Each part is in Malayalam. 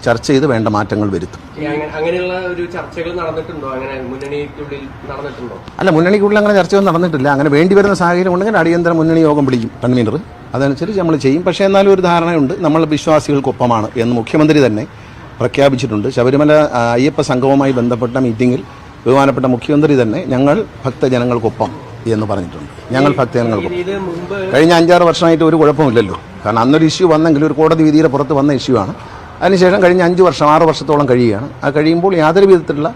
ചർച്ച ചെയ്ത് വേണ്ട മാറ്റങ്ങൾ വരുത്തും. അങ്ങനെയുള്ള ഒരു ചർച്ചകൾ നടന്നിട്ടുണ്ടോ? അങ്ങനെ മുന്നണിക്കുള്ളിൽ നടന്നിട്ടുണ്ടോ? അല്ല, മുന്നണിക്കുള്ളിൽ അങ്ങനെ ചർച്ചയൊന്നും നടന്നിട്ടില്ല. അങ്ങനെ വേണ്ടി വരുന്ന സാഹചര്യം ഉണ്ടെങ്കിൽ അടിയന്തര മുന്നണി യോഗം വിളിക്കും കൺവീനർ, അതനുസരിച്ച് നമ്മൾ ചെയ്യും. പക്ഷേ എന്നാലും ഒരു ധാരണയുണ്ട്, നമ്മൾ വിശ്വാസികൾക്കൊപ്പമാണ് എന്ന് മുഖ്യമന്ത്രി തന്നെ പ്രഖ്യാപിച്ചിട്ടുണ്ട്. ശബരിമല അയ്യപ്പ സംഗമവുമായി ബന്ധപ്പെട്ട മീറ്റിംഗിൽ ബഹുമാനപ്പെട്ട മുഖ്യമന്ത്രി തന്നെ ഞങ്ങൾ ഭക്തജനങ്ങൾക്കൊപ്പം എന്ന് പറഞ്ഞിട്ടുണ്ട്. ഞങ്ങൾ ഭക്തജനങ്ങൾക്കൊപ്പം. കഴിഞ്ഞ 5-6 വർഷമായിട്ട് ഒരു കുഴപ്പമില്ലല്ലോ. കാരണം അന്നൊരു ഇഷ്യൂ വന്നെങ്കിൽ ഒരു കോടതി വിധിയുടെ പുറത്ത് വന്ന ഇഷ്യൂ ആണ്. അതിനുശേഷം കഴിഞ്ഞ 6 വർഷത്തോളം കഴിയുകയാണ്. ആ കഴിയുമ്പോൾ യാതൊരു വിധത്തിലുള്ള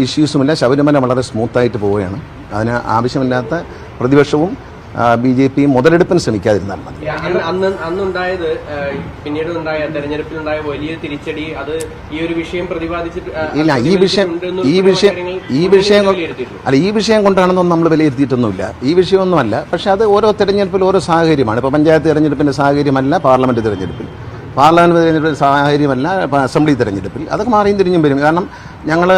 ഇഷ്യൂസുമില്ല. ശബരിമല വളരെ സ്മൂത്തായിട്ട് പോവുകയാണ്. അതിന് ആവശ്യമില്ലാത്ത പ്രതിപക്ഷവും BJP മുതലെടുപ്പിന് ശ്രമിക്കാതിരുന്നാൽ മതി. അന്നുണ്ടായത് പിന്നീട് ഉണ്ടായ തെരഞ്ഞെടുപ്പിലുണ്ടായ വലിയ തിരിച്ചടി അത് ഈ ഒരു വിഷയം പ്രതിപാദിച്ചിട്ട് ഇല്ല. ഈ വിഷയം കൊണ്ടാണെന്നൊന്നും നമ്മൾ വിലയിരുത്തിയിട്ടൊന്നുമില്ല. ഈ വിഷയമൊന്നുമല്ല. പക്ഷെ അത് ഓരോ തെരഞ്ഞെടുപ്പിൽ ഓരോ സാഹചര്യമാണ്. ഇപ്പോൾ പഞ്ചായത്ത് തെരഞ്ഞെടുപ്പിന്റെ സാഹചര്യമല്ല പാർലമെന്റ് തെരഞ്ഞെടുപ്പിൽ, പാർലമെന്റ് തെരഞ്ഞെടുപ്പിൽ സാഹചര്യമല്ല അസംബ്ലി തെരഞ്ഞെടുപ്പിൽ. അതൊക്കെ മാറിയും തിരിഞ്ഞും വരും. കാരണം ഞങ്ങൾ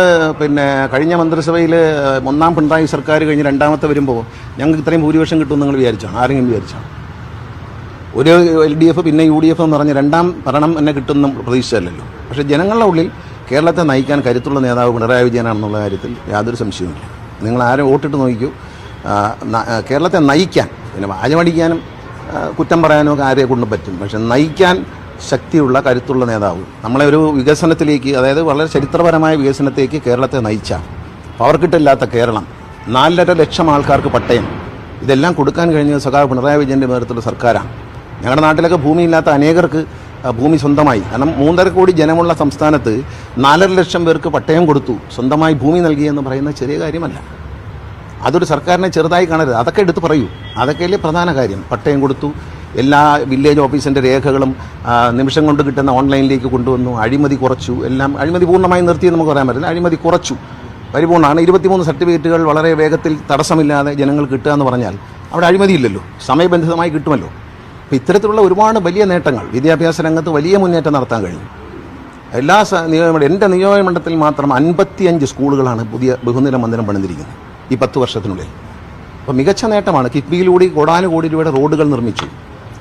കഴിഞ്ഞ മന്ത്രിസഭയിൽ 1ാം പിണറായി സർക്കാർ കഴിഞ്ഞ് 2ാമത്തെ വരുമ്പോൾ ഞങ്ങൾക്ക് ഇത്രയും ഭൂരിപക്ഷം കിട്ടുമെന്ന് നിങ്ങൾ വിചാരിച്ചാണ്? ആരെങ്കിലും വിചാരിച്ചാണ്? ഒരു LDF പിന്നെ UDF എന്ന് പറഞ്ഞ് 2ാം ഭരണം എന്നെ കിട്ടുമെന്ന് പ്രതീക്ഷിച്ചല്ലോ. പക്ഷേ ജനങ്ങളുടെ ഉള്ളിൽ കേരളത്തെ നയിക്കാൻ കരുത്തുള്ള നേതാവ് പിണറായി വിജയനാണെന്നുള്ള കാര്യത്തിൽ യാതൊരു സംശയവുമില്ല. നിങ്ങൾ ആരും വോട്ടിട്ട് നോക്കിക്കൂ. കേരളത്തെ നയിക്കാൻ, പിന്നെ വാചമടിക്കാനും കുറ്റം പറയാനും ഒക്കെ ആരെ കൊണ്ടും പറ്റും. പക്ഷെ നയിക്കാൻ ശക്തിയുള്ള കരുത്തുള്ള നേതാവ്, നമ്മളെ ഒരു വികസനത്തിലേക്ക്, അതായത് വളരെ ചരിത്രപരമായ വികസനത്തേക്ക് കേരളത്തെ നയിച്ച, പവർ കിട്ടില്ലാത്ത കേരളം, 4.5 ലക്ഷം ആൾക്കാർക്ക് പട്ടയം, ഇതെല്ലാം കൊടുക്കാൻ കഴിഞ്ഞത് സഖാവ് പിണറായി വിജയൻ്റെ നേതൃത്വത്തിലുള്ള സർക്കാരാണ്. ഞങ്ങളുടെ നാട്ടിലൊക്കെ ഭൂമിയില്ലാത്ത അനേകർക്ക് ഭൂമി സ്വന്തമായി. കാരണം 3.5 കോടി ജനമുള്ള സംസ്ഥാനത്ത് 4.5 ലക്ഷം പേർക്ക് പട്ടയം കൊടുത്തു, സ്വന്തമായി ഭൂമി നൽകിയെന്ന് പറയുന്ന ചെറിയ കാര്യമല്ല. അതൊരു സർക്കാരിനെ ചെറുതായി കാണരുത്. അതൊക്കെ എടുത്ത് പറയൂ. അതൊക്കെയല്ലേ പ്രധാന കാര്യം. പട്ടയം കൊടുത്തു, എല്ലാ വില്ലേജ് ഓഫീസിൻ്റെ രേഖകളും നിമിഷം കൊണ്ട് കിട്ടുന്ന ഓൺലൈനിലേക്ക് കൊണ്ടുവന്നു, അഴിമതി കുറച്ചു. എല്ലാം അഴിമതി പൂർണ്ണമായി നിർത്തിയെന്ന് നമുക്ക് പറയാൻ പറ്റില്ല. അഴിമതി കുറച്ചു, പരിപൂർണ്ണമാണ്. 23 സർട്ടിഫിക്കറ്റുകൾ വളരെ വേഗത്തിൽ തടസ്സമില്ലാതെ ജനങ്ങൾ കിട്ടുക എന്ന് പറഞ്ഞാൽ അവിടെ അഴിമതിയില്ലല്ലോ, സമയബന്ധിതമായി കിട്ടുമല്ലോ. അപ്പോൾ ഇത്തരത്തിലുള്ള ഒരുപാട് വലിയ നേട്ടങ്ങൾ, വിദ്യാഭ്യാസ രംഗത്ത് വലിയ മുന്നേറ്റം നടത്താൻ കഴിഞ്ഞു. എല്ലാ എൻ്റെ നിയോജകമണ്ഡലത്തിൽ മാത്രം 55 സ്കൂളുകളാണ് പുതിയ ബഹുനില മന്ദിരം പണിതിരിക്കുന്നത് ഈ 10 വർഷത്തിനുള്ളിൽ. അപ്പോൾ മികച്ച നേട്ടമാണ്. കിഫ്ബിയിലൂടെ കോടാനുകോടി രൂപയുടെ റോഡുകൾ നിർമ്മിച്ചു.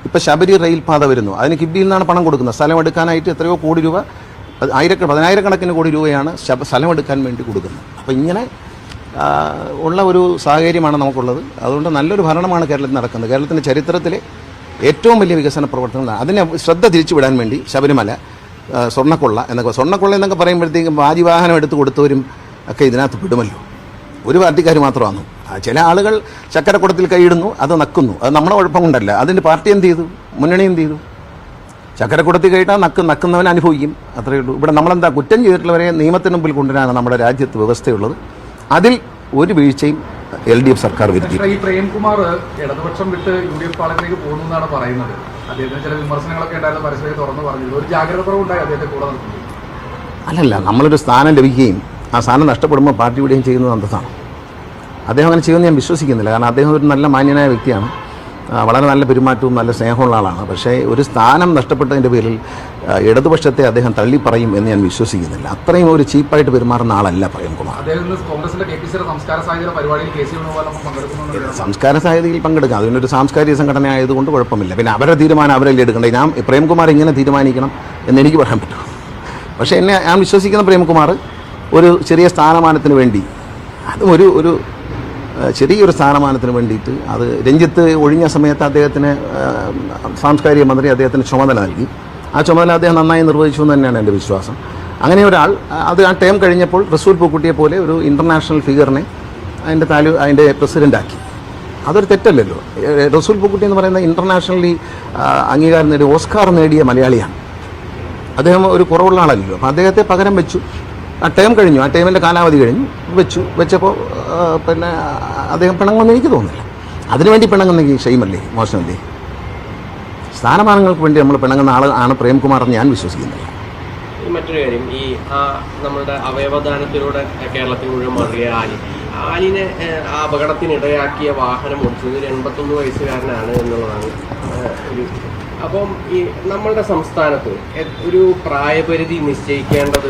ഇപ്പോൾ ശബരി റെയിൽപാത വരുന്നു, അതിന് കിഫ്ബിയിൽ നിന്നാണ് പണം കൊടുക്കുന്നത്. സ്ഥലം എടുക്കാനായിട്ട് എത്രയോ കോടി രൂപ, 10,000 കണക്കിന് കോടി രൂപയാണ് സ്ഥലം എടുക്കാൻ വേണ്ടി കൊടുക്കുന്നത്. അപ്പോൾ ഇങ്ങനെ ഉള്ള ഒരു സാഹചര്യമാണ് നമുക്കുള്ളത്. അതുകൊണ്ട് നല്ലൊരു ഭരണമാണ് കേരളത്തിൽ നടക്കുന്നത്. കേരളത്തിൻ്റെ ചരിത്രത്തിലെ ഏറ്റവും വലിയ വികസന പ്രവർത്തനങ്ങളാണ്. അതിനെ ശ്രദ്ധ തിരിച്ചുവിടാൻ വേണ്ടി ശബരിമല, സ്വർണ്ണക്കൊള്ള എന്നൊക്കെ പറയുമ്പോഴത്തേക്കും വാജിവാഹനം എടുത്ത് കൊടുത്തവരും ഒക്കെ ഇതിനകത്ത് പെടുമല്ലോ. ഒരു പാർട്ടിക്കാർ മാത്രമാണ്. ചില ആളുകൾ ചക്കരക്കുടത്തിൽ കൈയിടുന്നു, അത് നക്കുന്നു. അത് നമ്മുടെ കുഴപ്പം കൊണ്ടല്ല. അതിൻ്റെ പാർട്ടി എന്ത് ചെയ്തു, മുന്നണി എന്ത് ചെയ്തു? ചക്കരക്കുടത്തിൽ കൈയിട്ടാൽ നക്കുന്നവൻ അനുഭവിക്കും, അത്രയേ ഉള്ളൂ. ഇവിടെ നമ്മളെന്താ, കുറ്റം ചെയ്തിട്ടുള്ളവരെ നിയമത്തിന് മുമ്പിൽ കൊണ്ടുവരാനാണ് നമ്മുടെ രാജ്യത്ത് വ്യവസ്ഥയുള്ളത്. അതിൽ ഒരു വീഴ്ചയും LDF സർക്കാർ വരുത്തി. ഈ പ്രേംകുമാർ ഇടതുപക്ഷം വിട്ട് UDF പാളയത്തിലേക്ക് പോകുന്നു എന്നാണ് പറയുന്നത്. അദ്ദേഹത്തിന് ചില വിമർശനങ്ങളൊക്കെ ഉണ്ടായിരുന്നു, പരസ്യമായി തുറന്നു പറഞ്ഞത്. ഒരു ജാഗ്രത കുറവുണ്ടായി അദ്ദേഹത്തെ കൂടെ നിർത്തുന്നത്. അല്ലല്ല, നമ്മളൊരു സ്ഥാനം ലഭിക്കുകയും ആ സ്ഥാനം നഷ്ടപ്പെടുമ്പോൾ പാർട്ടി വിടുകയും ചെയ്യുന്നത് അന്തസ്സാണ്. അദ്ദേഹം അങ്ങനെ ചെയ്യുമെന്ന് ഞാൻ വിശ്വസിക്കുന്നില്ല. കാരണം അദ്ദേഹം ഒരു നല്ല മാന്യനായ വ്യക്തിയാണ്, വളരെ നല്ല പെരുമാറ്റവും നല്ല സ്നേഹമുള്ള ആളാണ്. പക്ഷേ ഒരു സ്ഥാനം നഷ്ടപ്പെട്ടതിൻ്റെ പേരിൽ ഇടതുപക്ഷത്തെ അദ്ദേഹം തള്ളിപ്പറയും എന്ന് ഞാൻ വിശ്വസിക്കുന്നില്ല. അത്രയും ഒരു ചീപ്പായിട്ട് പെരുമാറുന്ന ആളല്ല പ്രേംകുമാർ. സംസ്കാര സാധ്യതയിൽ പങ്കെടുക്കാം, അതിനൊരു സാംസ്കാരിക സംഘടന ആയതുകൊണ്ട് കുഴപ്പമില്ല. പിന്നെ അവരുടെ തീരുമാനം അവരല്ലേ എടുക്കേണ്ടത്. ഞാൻ പ്രേംകുമാർ ഇങ്ങനെ തീരുമാനിക്കണം എന്നെനിക്ക് പറയാൻ പറ്റും. പക്ഷേ ഞാൻ വിശ്വസിക്കുന്ന പ്രേംകുമാർ ഒരു ചെറിയ സ്ഥാനമാനത്തിന് വേണ്ടി, അതും ഒരു ചെറിയൊരു സ്ഥാനമാനത്തിന് വേണ്ടിയിട്ട്, അത് രഞ്ജിത്ത് ഒഴിഞ്ഞ സമയത്ത് അദ്ദേഹത്തിന് സാംസ്കാരിക മന്ത്രി അദ്ദേഹത്തിന് ചുമതല നൽകി. ആ ചുമതല അദ്ദേഹം നന്നായി നിർവഹിച്ചു എന്ന് തന്നെയാണ് എൻ്റെ വിശ്വാസം. അങ്ങനെ ഒരാൾ അത് ആ ടേം കഴിഞ്ഞപ്പോൾ റസൂൽ പൂക്കുട്ടിയെ പോലെ ഒരു ഇൻ്റർനാഷണൽ ഫിഗറിനെ അതിൻ്റെ പ്രസിഡൻ്റാക്കി. അതൊരു തെറ്റല്ലല്ലോ. റസൂൽ പൂക്കുട്ടി എന്ന് പറയുന്ന ഇൻ്റർനാഷണലി അംഗീകാരം നേടിയ, ഓസ്കാർ നേടിയ മലയാളിയാണ്. അദ്ദേഹം ഒരു കുറവുള്ള ആളല്ലല്ലോ. അപ്പോൾ അദ്ദേഹത്തെ പകരം വെച്ചു. ആ ടേം കഴിഞ്ഞു, ആ ടേമിൻ്റെ കാലാവധി കഴിഞ്ഞു, വെച്ചപ്പോൾ പിന്നെ അദ്ദേഹം പിണങ്ങുമെന്ന് എനിക്ക് തോന്നുന്നില്ല. അതിനുവേണ്ടി പിണങ്ങുന്നെങ്കിൽ ഷെയ്മല്ലേ, മോശമല്ലേ? സ്ഥാനമാനങ്ങൾക്ക് വേണ്ടി നമ്മൾ പിണങ്ങുന്ന ആളാണ് പ്രേംകുമാർ എന്ന് ഞാൻ വിശ്വസിക്കുന്നില്ല. മറ്റൊരു കാര്യം, ഈ നമ്മളുടെ അവയവദാനത്തിലൂടെ കേരളത്തിൽ മുഴുവൻ മാറിയ ആലിനെ ആ അപകടത്തിനിടയാക്കിയ വാഹനം ഓടിച്ചത് ഒരു 81 വയസ്സുകാരനാണ് എന്നുള്ളതാണ് ഒരു. അപ്പം ഈ നമ്മളുടെ സംസ്ഥാനത്ത് ഒരു പ്രായപരിധി നിശ്ചയിക്കേണ്ടത്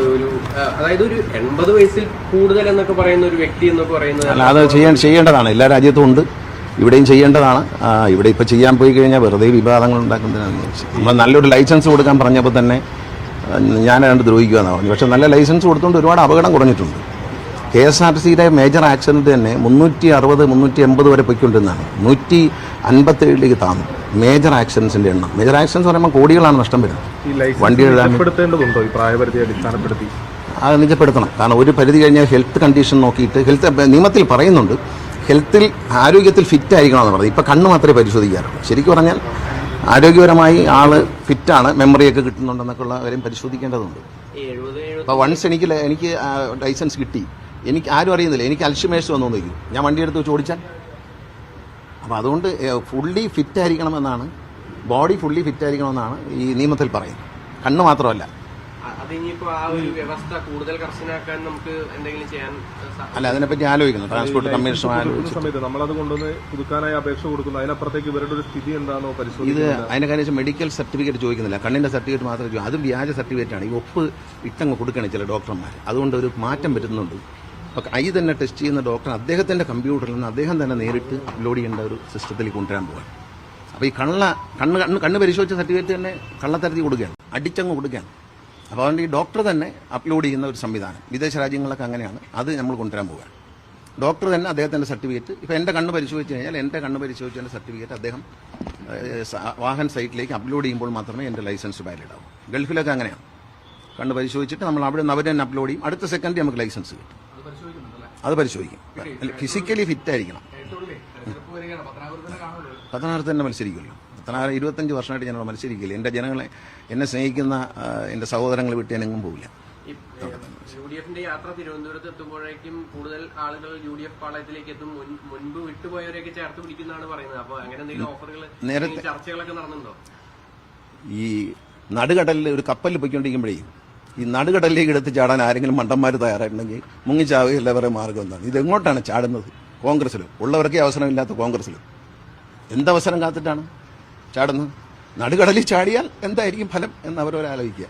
അതായത് ഒരു 80 വയസ്സിൽ കൂടുതൽ എന്നൊക്കെ പറയുന്ന ഒരു വ്യക്തി എന്നൊക്കെ പറയുന്നത് അത് ചെയ്യേണ്ടതാണ്. എല്ലാ രാജ്യത്തും ഉണ്ട്, ഇവിടെയും ചെയ്യേണ്ടതാണ്. ഇവിടെ ഇപ്പോൾ ചെയ്യാൻ പോയി കഴിഞ്ഞാൽ വെറുതെ വിവാദങ്ങൾ ഉണ്ടാക്കുന്നതിനാണെന്ന് ചോദിച്ചു. നമ്മൾ നല്ലൊരു ലൈസൻസ് കൊടുക്കാൻ പറഞ്ഞപ്പോൾ തന്നെ ഞാനാണ്ട് ദ്രോഹിക്കുക എന്നാണ് പറഞ്ഞു. പക്ഷേ നല്ല ലൈസൻസ് കൊടുത്തുകൊണ്ട് ഒരുപാട് അപകടം കുറഞ്ഞിട്ടുണ്ട്. KSRTCയുടെ മേജർ ആക്സിഡൻറ്റ് തന്നെ 360, 380 വരെ പൊയ്ക്കൊണ്ടിരുന്നതാണ്. 157 താന്നു മേജർ ആക്സിഡൻസിൻ്റെ എണ്ണം. മേജർ ആക്സിഡൻസ് പറയുമ്പോൾ കോടികളാണ് നഷ്ടം വരുന്നത്. വണ്ടിയുടെ ഈ പ്രായപരിധി അടിസ്ഥാനപ്പെടുത്തി അത് നിജപ്പെടുത്തണം. കാരണം ഒരു പരിധി കഴിഞ്ഞാൽ ഹെൽത്ത് കണ്ടീഷൻ നോക്കിയിട്ട് നിയമത്തിൽ പറയുന്നുണ്ട് ആരോഗ്യത്തിൽ ഫിറ്റ് ആയിരിക്കണമെന്ന് പറഞ്ഞത്. ഇപ്പോൾ കണ്ണ് മാത്രമേ പരിശോധിക്കാറുള്ളൂ. ശരിക്കും പറഞ്ഞാൽ ആരോഗ്യപരമായി ആൾ ഫിറ്റാണ്, മെമ്മറിയൊക്കെ കിട്ടുന്നുണ്ടെന്നൊക്കെ ഉള്ള കാര്യം പരിശോധിക്കേണ്ടതുണ്ട്. അപ്പോൾ വൺസ് എനിക്ക് ലൈസൻസ് കിട്ടി, എനിക്ക് ആരും അറിയുന്നില്ല, എനിക്ക് അൽഷിമേഴ്സ് വന്നു നോക്കും, ഞാൻ വണ്ടി എടുത്ത് വെച്ച് ഓടിച്ചാൽ. അപ്പോൾ അതുകൊണ്ട് ഫുള്ളി ഫിറ്റായിരിക്കണമെന്നാണ്, ബോഡി ഫുള്ളി ഫിറ്റായിരിക്കണമെന്നാണ് ഈ നിയമത്തിൽ പറയുന്നത്. കണ്ണ് മാത്രമല്ല. അതിനിപ്പോ ആ ഒരു വ്യവസ്ഥ കൂടുതൽ കർശനമാക്കാൻ നമുക്ക് എന്തെങ്കിലും ചെയ്യാൻ അല്ല, അതിനെപ്പറ്റി ആലോചിക്കുന്നു. ട്രാൻസ്പോർട്ട് കമ്മീഷൻ സമയത്ത് നമ്മളത് കൊണ്ടുവന്ന് പുതുക്കാനായി അപേക്ഷ കൊടുക്കുന്നു. അതിനപ്പുറത്തേക്ക് ഇവരുടെ ഒരു സ്ഥിതി എന്താണോ ഇത് പരിശോധിക്കുന്നത്. അതിനെ കാര്യം മെഡിക്കൽ സർട്ടിഫിക്കറ്റ് ചോദിക്കുന്നില്ല, കണ്ണിന്റെ സർട്ടിഫിക്കറ്റ് മാത്രമേ ചോദിക്കും. അത് വ്യാജ സർട്ടിഫിക്കറ്റാണ്. ഈ ഒപ്പ് ഇട്ടങ്ങ് കൊടുക്കണം ചില ഡോക്ടർമാർ. അതുകൊണ്ട് ഒരു മാറ്റം വരുന്നുണ്ട്. അപ്പോൾ ഐ തന്നെ ടെസ്റ്റ് ചെയ്യുന്ന ഡോക്ടർ അദ്ദേഹത്തിന്റെ കമ്പ്യൂട്ടറിൽ നിന്ന് അദ്ദേഹം തന്നെ നേരിട്ട് അപ്ലോഡ് ചെയ്യേണ്ട ഒരു സിസ്റ്റത്തിലേക്ക് കൊണ്ടുവരാൻ പോവാണ്. അപ്പോൾ ഈ കണ്ണ് പരിശോധിച്ച സർട്ടിഫിക്കറ്റ് തന്നെ കള്ളത്തരത്തിൽ കൊടുക്കുകയാണ്, അടിച്ചങ്ങ് കൊടുക്കുകയാണ്. അപ്പോൾ അതുകൊണ്ട് ഈ ഡോക്ടർ തന്നെ അപ്ലോഡ് ചെയ്യുന്ന ഒരു സംവിധാനം വിദേശ രാജ്യങ്ങളൊക്കെ അങ്ങനെയാണ്. അത് നമ്മൾ കൊണ്ടുവരാൻ പോവുകയാണ്. ഡോക്ടർ തന്നെ അദ്ദേഹത്തിൻ്റെ സർട്ടിഫിക്കറ്റ്, ഇപ്പോൾ എൻ്റെ കണ്ണ് പരിശോധിച്ച് കഴിഞ്ഞാൽ എൻ്റെ കണ്ണ് പരിശോധിച്ചതിൻ്റെ സർട്ടിഫിക്കറ്റ് അദ്ദേഹം വാഹന സൈറ്റിലേക്ക് അപ്ലോഡ് ചെയ്യുമ്പോൾ മാത്രമേ എൻ്റെ ലൈസൻസ് വാലിഡ് ആവും. ഗൾഫിലൊക്കെ അങ്ങനെയാണ്. കണ്ണ് പരിശോധിച്ചിട്ട് നമ്മൾ അവിടെ നിന്ന് അവർ തന്നെ അപ്ലോഡ് ചെയ്യും. അടുത്ത സെക്കൻഡ് നമുക്ക് ലൈസൻസ് കിട്ടും. അത് പരിശോധിക്കും. ഫിസിക്കലി ഫിറ്റ് ആയിരിക്കണം. പത്തനാപുരത്ത് തന്നെ മത്സരിക്കുമല്ലോ. 25 വർഷമായിട്ട് ഞാൻ മത്സരിക്കില്ല. എൻ്റെ ജനങ്ങളെ, എന്നെ സ്നേഹിക്കുന്ന എൻ്റെ സഹോദരങ്ങൾ വിട്ട് ഞാൻ എങ്ങും പോവില്ല. UDF യാത്ര തിരുവനന്തപുരത്ത് എത്തുമ്പോഴേക്കും കൂടുതൽ ആളുകൾ UDF പാളയത്തിലേക്ക് എത്തും. മുൻപ് വിട്ടുപോയവരെയൊക്കെ ചേർത്ത് പിടിക്കുന്നതാണ് പറയുന്നത്. അപ്പോൾ അങ്ങനെ എന്തെങ്കിലും ഓഫറുകൾ, നേരത്തെ ചർച്ചകളൊക്കെ നടന്നുണ്ടോ? ഈ നടുകടലിൽ ഒരു കപ്പലിൽ പൊയ്ക്കൊണ്ടിരിക്കുമ്പോഴേ ഈ നടുകടലിലേക്ക് എടുത്ത് ചാടാൻ ആരെങ്കിലും മണ്ടന്മാർ തയ്യാറായിട്ടുണ്ടെങ്കിൽ മുങ്ങിച്ചാവുകയല്ല വേറെ മാർഗം എന്താണ്? ഇതെങ്ങോട്ടാണ് ചാടുന്നത്? കോൺഗ്രസ്സിൽ ഉള്ളവർക്കേ അവസരമില്ലാത്ത കോൺഗ്രസ്സിൽ എന്തവസരം കാത്തിട്ടാണ് ചാടുന്നത്? നടുകടലിൽ ചാടിയാൽ എന്തായിരിക്കും ഫലം എന്ന് അവരവരാലോചിക്കുക.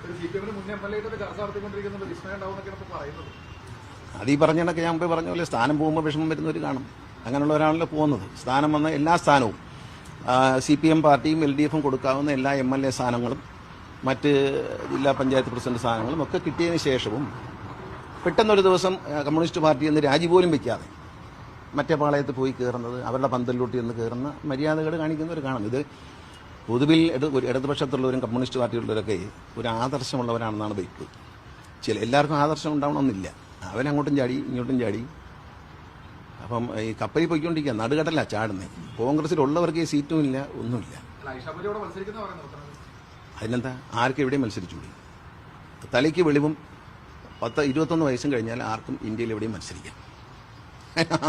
അത് ഈ പറഞ്ഞ കണക്ക് ഞാൻ മുമ്പേ പറഞ്ഞ പോലെ സ്ഥാനം പോകുമ്പോൾ വിഷമം വരുന്നവർ കാണും. അങ്ങനെയുള്ള ഒരാളല്ലേ പോകുന്നത്. സ്ഥാനം വന്ന എല്ലാ സ്ഥാനവും CPM പാർട്ടിയും LDFും കൊടുക്കാവുന്ന എല്ലാ MLA സ്ഥാനങ്ങളും മറ്റ് ജില്ലാ പഞ്ചായത്ത് പ്രസിഡന്റ് സ്ഥാനങ്ങളും ഒക്കെ കിട്ടിയതിന് ശേഷവും പെട്ടെന്നൊരു ദിവസം കമ്മ്യൂണിസ്റ്റ് പാർട്ടി എന്ന് രാജി പോലും വയ്ക്കാതെ മറ്റേ പാളയത്ത് പോയി കയറുന്നത്, അവരുടെ പന്തലിലോട്ട് എന്ന് കയറുന്ന മര്യാദകൾ കാണിക്കുന്നവർ കാണും. ഇത് പൊതുവിൽ ഇടതുപക്ഷത്തുള്ളവരും കമ്മ്യൂണിസ്റ്റ് പാർട്ടിയുള്ളവരൊക്കെ ഒരു ആദർശമുള്ളവരാണെന്നാണ് വയ്പ്പ്. എല്ലാവർക്കും ആദർശം ഉണ്ടാവണമെന്നില്ല. അവനങ്ങോട്ടും ചാടി ഇങ്ങോട്ടും ചാടി. അപ്പം ഈ കപ്പലിൽ പോയിക്കൊണ്ടിരിക്കുക, നടുകടല ചാടുന്നത്. കോൺഗ്രസിലുള്ളവർക്ക് ഈ സീറ്റും ഇല്ല, ഒന്നുമില്ല. അതിനെന്താ, ആർക്കും എവിടെയും മത്സരിച്ചുകൂടി? തലയ്ക്ക് വെളിവും 10-21 വയസ്സും കഴിഞ്ഞാൽ ആർക്കും ഇന്ത്യയിൽ എവിടെയും മത്സരിക്കാം.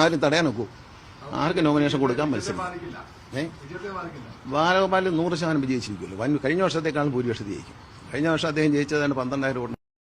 ആരും തടയാൻ നോക്കൂ? ആർക്ക് നോമിനേഷൻ കൊടുക്കാൻ മത്സരിക്കും? ബാലഗോപാൽ 100% വിജയിച്ചിരിക്കുമല്ലോ. കഴിഞ്ഞ വർഷത്തേക്കാളും ഭൂരിപക്ഷം ജയിക്കും. കഴിഞ്ഞ വർഷം അദ്ദേഹം ജയിച്ചതാണ് 12,000 വോട്ട്.